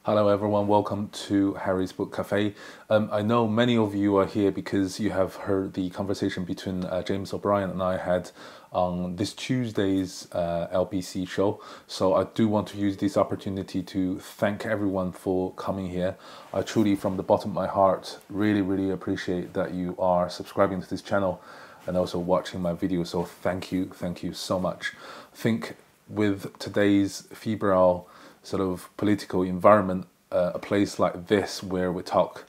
Hello everyone, welcome to Harry's Book Cafe. I know many of you are here because you have heard the conversation between James O'Brien and I had on this Tuesday's LBC show. So I do want to use this opportunity to thank everyone for coming here. I truly, from the bottom of my heart, really appreciate that you are subscribing to this channel and also watching my videos. So thank you so much. I think with today's febrile sort of political environment, a place like this where we talk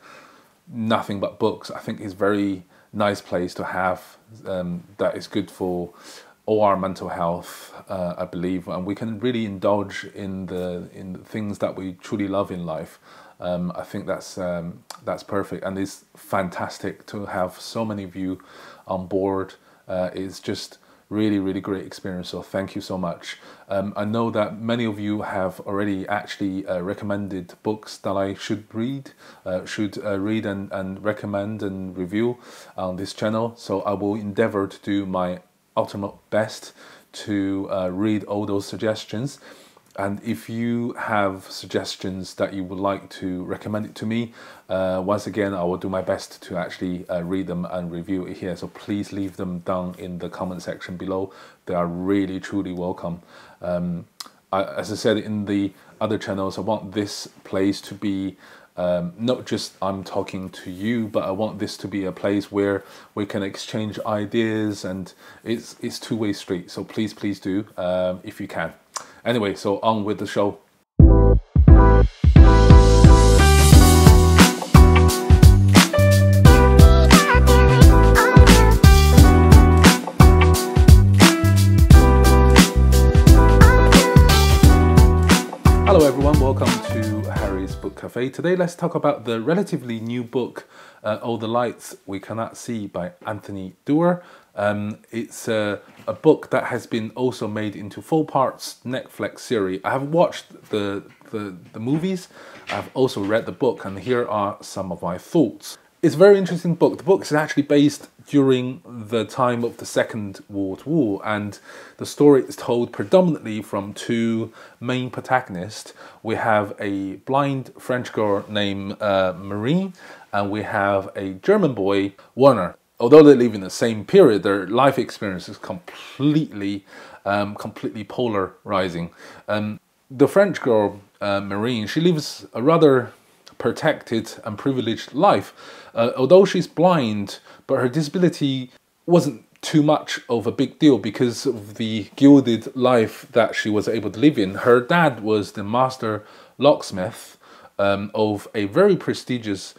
nothing but books, I think is very nice place to have. That is good for all our mental health, I believe, and we can really indulge in the things that we truly love in life. I think that's perfect, and it's fantastic to have so many of you on board. It's just really great experience, so thank you so much. I know that many of you have already actually recommended books that I should read and recommend and review on this channel, so I will endeavor to do my ultimate best to read all those suggestions. And if you have suggestions that you would like to recommend it to me, once again, I will do my best to actually read them and review it here. So please leave them down in the comment section below. They are really, truly welcome. As I said in the other channels, I want this place to be not just I'm talking to you, but I want this to be a place where we can exchange ideas, and it's two-way street. So please do if you can. Anyway, so on with the show. Hello everyone, welcome to Harry's Book Cafe. Today let's talk about the relatively new book, All the Lights We Cannot See by Anthony Doerr. It's a book that has been also made into 4 parts Netflix series. I have watched the movies, I've also read the book, and here are some of my thoughts. It's a very interesting book. The book is actually based during the time of the Second World War, and the story is told predominantly from 2 main protagonists. We have a blind French girl named Marine, and we have a German boy, Werner. Although they live in the same period, their life experience is completely polarizing. The French girl, Marine, she lives a rather protected and privileged life. Although she's blind, but her disability wasn't too much of a big deal because of the gilded life that she was able to live in. Her dad was the master locksmith of a very prestigious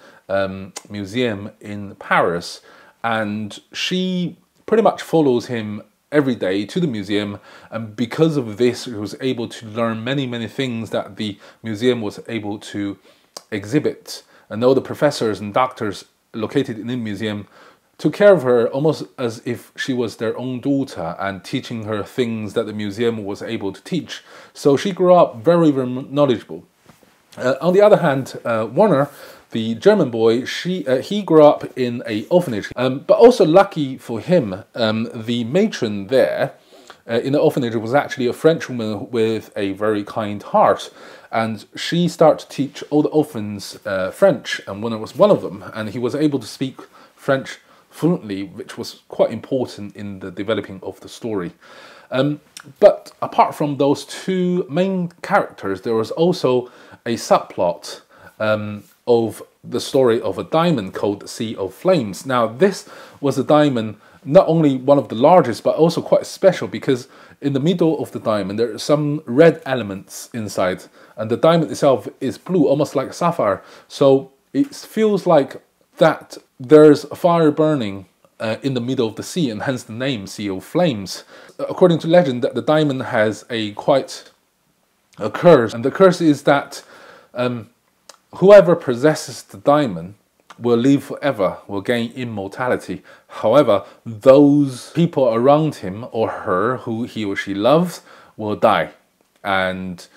museum in Paris, and she pretty much follows him every day to the museum, and because of this she was able to learn many things that the museum was able to exhibit. And all the professors and doctors located in the museum took care of her almost as if she was their own daughter and teaching her things that the museum was able to teach. So she grew up very knowledgeable. On the other hand, Werner, the German boy, he grew up in an orphanage, but also lucky for him, the matron there in the orphanage was actually a French woman with a very kind heart, and she started to teach all the orphans French, and Werner was one of them, and he was able to speak French fluently, which was quite important in the developing of the story. But apart from those 2 main characters, there was also a subplot of the story of a diamond called Sea of Flames. Now, this was a diamond, not only one of the largest, but also quite special, because in the middle of the diamond there are some red elements inside, and the diamond itself is blue, almost like a sapphire. So it feels like that there's a fire burning in the middle of the sea, and hence the name Sea of Flames. According to legend, that the diamond has a curse, and the curse is that whoever possesses the diamond will live forever, will gain immortality. However, those people around him or her who he or she loves will die and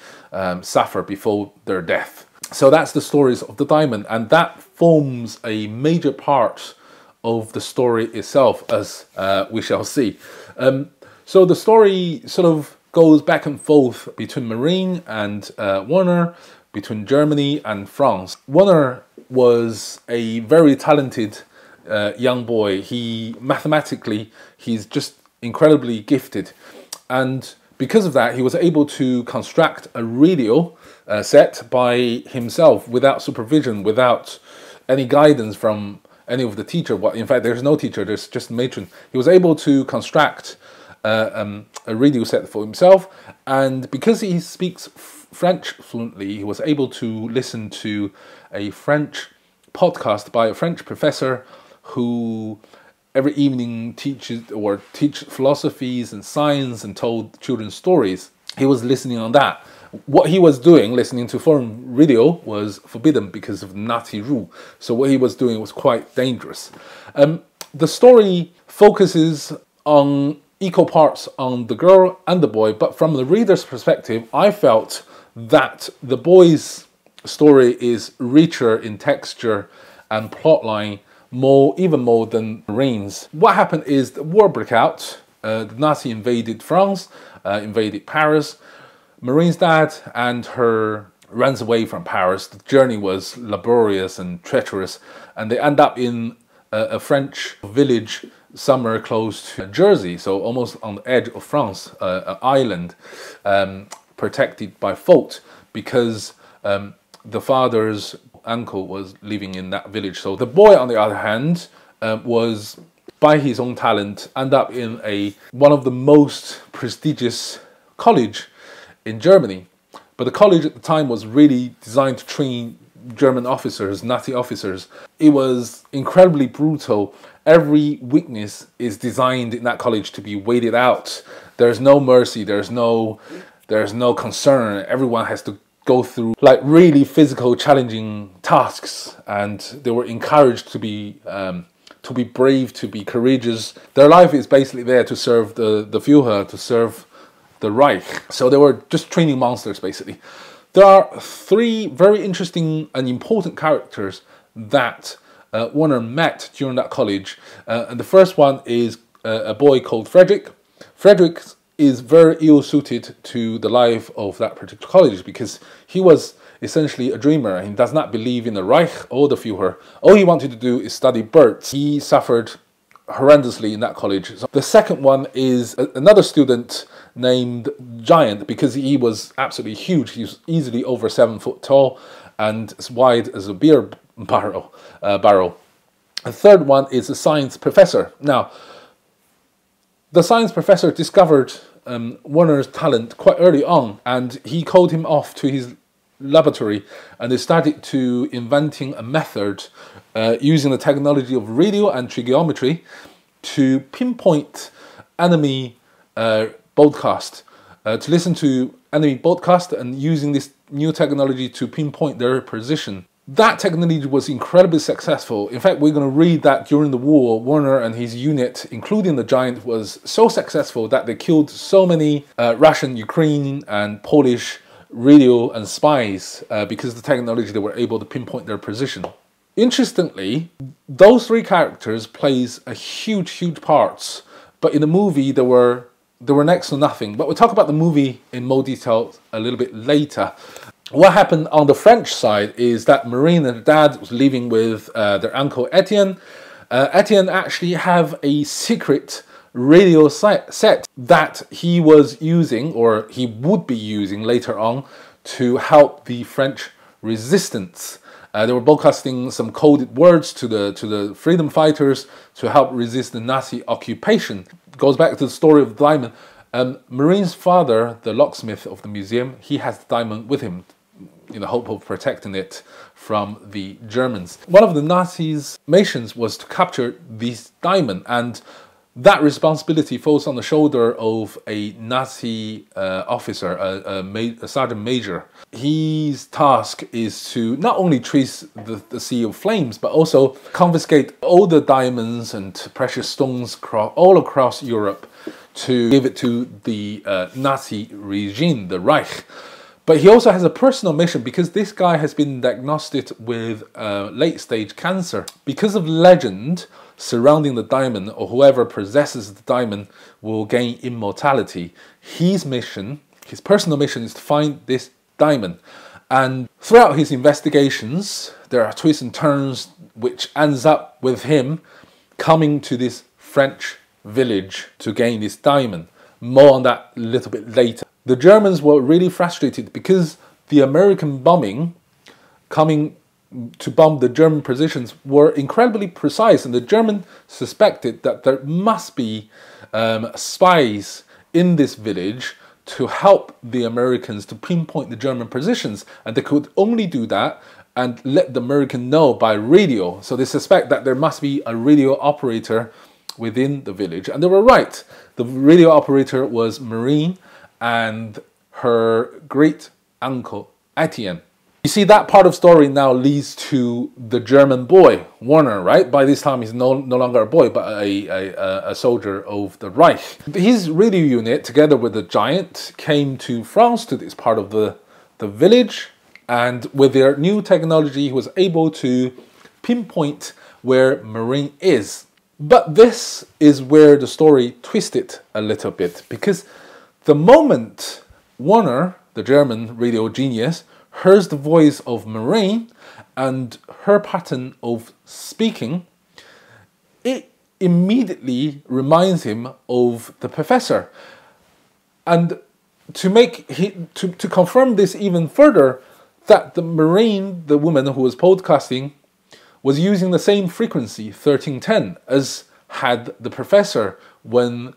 suffer before their death. So that's the stories of the diamond, and that forms a major part of the story itself, as we shall see. So the story sort of goes back and forth between Marine and Werner, between Germany and France. Werner was a very talented young boy. Mathematically, he's just incredibly gifted. And because of that, he was able to construct a radio set by himself without supervision, without any guidance from any of the teacher. Well, in fact, there's no teacher, there's just a matron. He was able to construct a radio set for himself, and because he speaks French fluently, he was able to listen to a French podcast by a French professor who every evening teach philosophies and science and told children stories. He was listening on that. What he was doing, listening to foreign radio, was forbidden because of Nazi rule. So what he was doing was quite dangerous. The story focuses on equal parts on the girl and the boy, but from the reader's perspective, I felt that the boy's story is richer in texture and plotline, even more than Marine's. What happened is the war broke out. The Nazi invaded France, invaded Paris. Marine's dad and her runs away from Paris. The journey was laborious and treacherous, and they end up in a French village somewhere close to Jersey, so almost on the edge of France, an island protected by fault, because the father's uncle was living in that village. So the boy, on the other hand, was, by his own talent, end up in one of the most prestigious college in Germany. But the college at the time was really designed to train German officers, Nazi officers. It was incredibly brutal. Every weakness is designed in that college to be weeded out. There's no mercy, there's no concern. Everyone has to go through like really physical, challenging tasks, and they were encouraged to be brave, to be courageous. Their life is basically there to serve the Führer, to serve the Reich. So they were just training monsters, basically. There are three very interesting and important characters that Werner met during that college. And the first one is a boy called Frederick. Frederick is very ill-suited to the life of that particular college because he was essentially a dreamer. He does not believe in the Reich or the Führer. All he wanted to do is study birds. He suffered horrendously in that college. So the second one is another student named Giant, because he was absolutely huge. He was easily over 7 foot tall and as wide as a beer barrel. The third one is a science professor. Now, the science professor discovered Werner's talent quite early on, and he called him off to his laboratory, and they started to inventing a method using the technology of radio and trigonometry to pinpoint enemy broadcast, to listen to enemy broadcast, and using this new technology to pinpoint their position. That technology was incredibly successful. In fact, we're going to read that during the war, Werner and his unit, including the Giant, was so successful that they killed so many Russian, Ukrainian and Polish radio and spies because of the technology. They were able to pinpoint their position. Interestingly, those three characters plays a huge parts, but in the movie they were next to nothing. But we'll talk about the movie in more detail a little bit later. What happened on the French side is that Marine and her dad was living with their uncle Etienne. Etienne actually have a secret radio set that he was using, or he would be using later on, to help the French resistance. They were broadcasting some coded words to the freedom fighters to help resist the Nazi occupation. It goes back to the story of the diamond. Marine's father, the locksmith of the museum, he has the diamond with him in the hope of protecting it from the Germans. One of the Nazis' missions was to capture this diamond, and that responsibility falls on the shoulder of a Nazi officer, a sergeant major. His task is to not only trace the Sea of Flames, but also confiscate all the diamonds and precious stones all across Europe to give it to the Nazi regime, the Reich. But he also has a personal mission, because this guy has been diagnosed with late-stage cancer. Because of legend surrounding the diamond, or whoever possesses the diamond will gain immortality. His mission, his personal mission, is to find this diamond. And throughout his investigations, there are twists and turns which ends up with him coming to this French village to gain this diamond. More on that a little bit later. The Germans were really frustrated because the American bombing coming to bomb the German positions were incredibly precise, and the Germans suspected that there must be spies in this village to help the Americans to pinpoint the German positions, and they could only do that and let the American know by radio. So they suspect that there must be a radio operator within the village, and they were right. The radio operator was Marine and her great uncle Etienne. You see, that part of story now leads to the German boy, Werner, right? By this time, he's no longer a boy, but a soldier of the Reich. His radio unit, together with the giant, came to France, to this part of the village, and with their new technology, he was able to pinpoint where Marine is. But this is where the story twisted a little bit, because the moment Werner, the German radio genius, hears the voice of Marine and her pattern of speaking, it immediately reminds him of the professor. And to confirm this even further, that the Marine, the woman who was podcasting, was using the same frequency, 1310, as had the professor when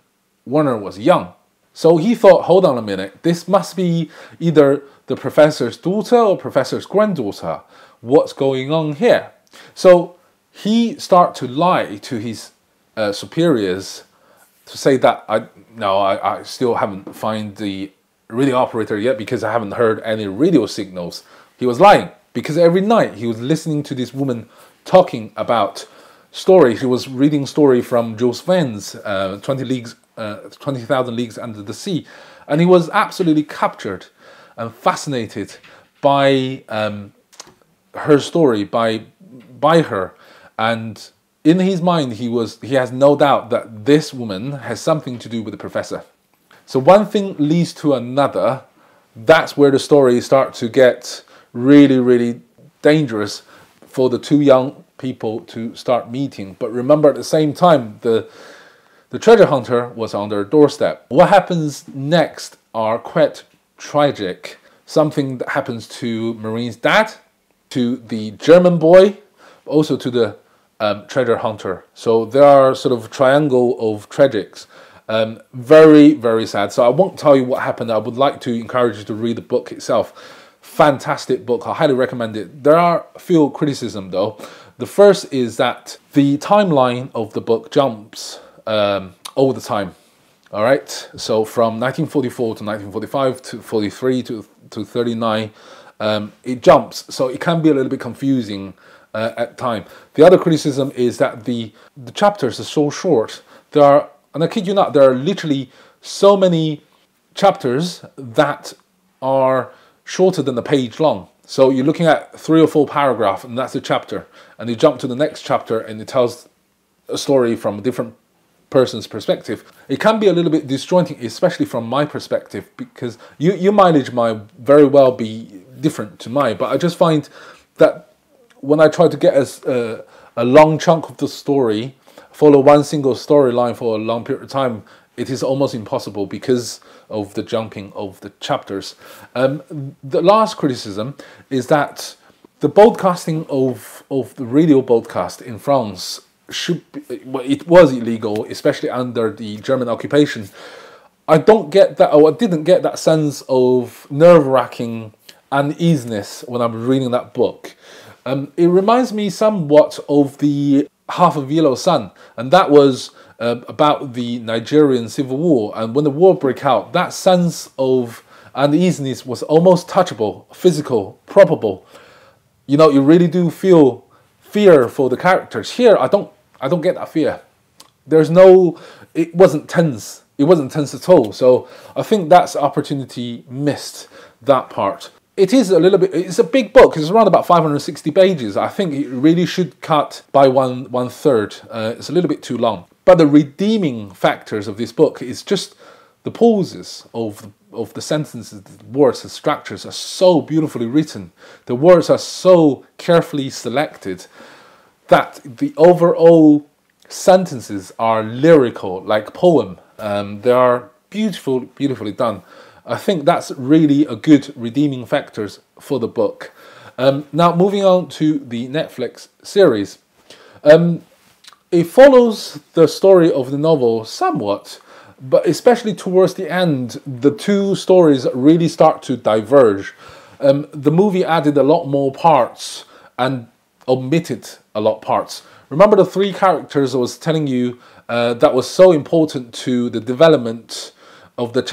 Werner was young. So he thought, hold on a minute, this must be either the professor's daughter or professor's granddaughter. What's going on here? So he started to lie to his superiors to say that I still haven't found the radio operator yet because I haven't heard any radio signals. He was lying because every night he was listening to this woman talking about story. She was reading story from Jules Verne's 20,000 Leagues Under the Sea, and he was absolutely captured and fascinated by her story, by her, and in his mind he has no doubt that this woman has something to do with the professor. So one thing leads to another. That's where the story starts to get really dangerous for the two young people to start meeting. But remember, at the same time, the treasure hunter was on their doorstep. What happens next are quite tragic. Something that happens to Marine's dad, to the German boy, also to the treasure hunter. So there are sort of triangle of tragics. Very sad. So I won't tell you what happened. I would like to encourage you to read the book itself. Fantastic book. I highly recommend it. There are a few criticisms though. The first is that the timeline of the book jumps all the time. All right. So from 1944 to 1945 to 43 to 39, it jumps. So it can be a little bit confusing at time. The other criticism is that the chapters are so short. There are, and I kid you not, there are literally so many chapters that are shorter than a page long. So you're looking at 3 or 4 paragraphs, and that's a chapter. And you jump to the next chapter, and it tells a story from a different person's perspective. It can be a little bit disjointing, especially from my perspective, because your mileage might very well be different to mine. But I just find that when I try to get a long chunk of the story, follow one single storyline for a long period of time, it is almost impossible because of the jumping of the chapters. The last criticism is that the broadcasting of the radio broadcast in France it was illegal, especially under the German occupation. I don't get that, or I didn't get that sense of nerve-wracking uneasiness when I'm reading that book. It reminds me somewhat of the Half of Yellow Sun, and that was about the Nigerian Civil War. And when the war broke out, that sense of uneasiness was almost touchable, physical, probable. You know, you really do feel fear for the characters. Here, I don't get that fear. There's no, it wasn't tense. It wasn't tense at all. So I think that's opportunity missed, that part. It is a little bit, it's a big book. It's around about 560 pages. I think it really should cut by one third. It's a little bit too long. But the redeeming factors of this book is just the pauses of of the sentences, the words, the structures are so beautifully written. The words are so carefully selected that the overall sentences are lyrical, like poem. They are beautifully done. I think that's really a good redeeming factors for the book. Now moving on to the Netflix series. It follows the story of the novel somewhat, but especially towards the end, the two stories really start to diverge. The movie added a lot more parts and omitted a lot of parts. Remember the three characters I was telling you that was so important to the development of the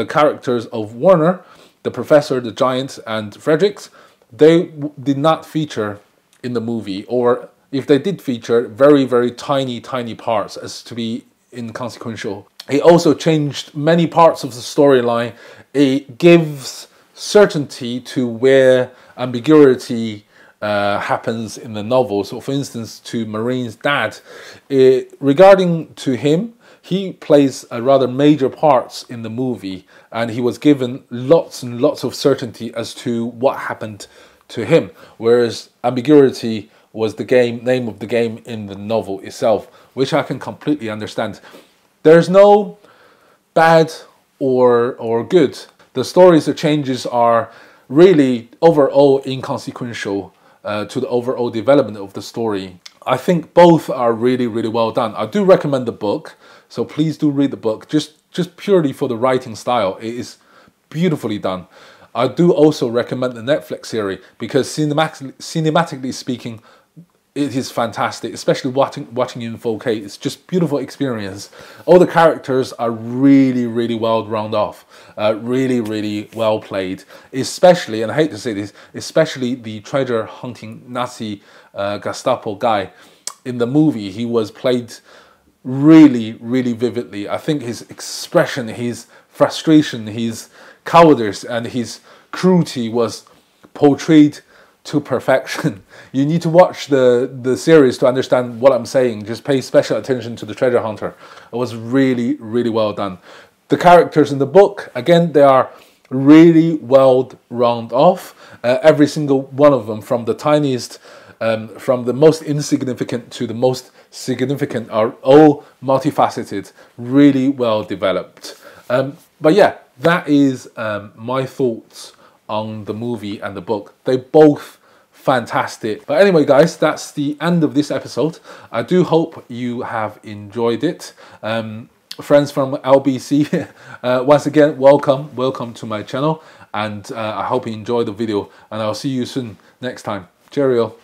characters of Warner, the Professor, the Giant, and Fredericks? They did not feature in the movie, or if they did feature, very tiny parts as to be inconsequential. It also changed many parts of the storyline. It gives certainty to where ambiguity happens in the novel. So for instance, to Marine's dad, regarding to him, he plays a rather major parts in the movie, and he was given lots and lots of certainty as to what happened to him, whereas ambiguity was the name of the game in the novel itself, which I can completely understand. There's no bad or good. The stories, the changes are really overall inconsequential to the overall development of the story. I think both are really well done. I do recommend the book, so please do read the book, just purely for the writing style. It is beautifully done. I do also recommend the Netflix series because cinematically speaking, it is fantastic, especially watching in 4K. It's just beautiful experience. All the characters are really well rounded off, really well played. Especially, and I hate to say this, especially the treasure hunting Nazi Gestapo guy in the movie. He was played really vividly. I think his expression, his frustration, his cowardice, and his cruelty was portrayed to perfection. You need to watch the series to understand what I'm saying. Just pay special attention to the treasure hunter. It was really well done. The characters in the book, again, they are really well rounded off. Every single one of them, from the tiniest, from the most insignificant to the most significant, are all multifaceted, really well developed. But yeah, that is my thoughts on the movie and the book. They both fantastic. But anyway, guys, that's the end of this episode. I do hope you have enjoyed it. Friends from LBC, once again, welcome to my channel, and I hope you enjoyed the video, and I'll see you soon next time. Cheerio.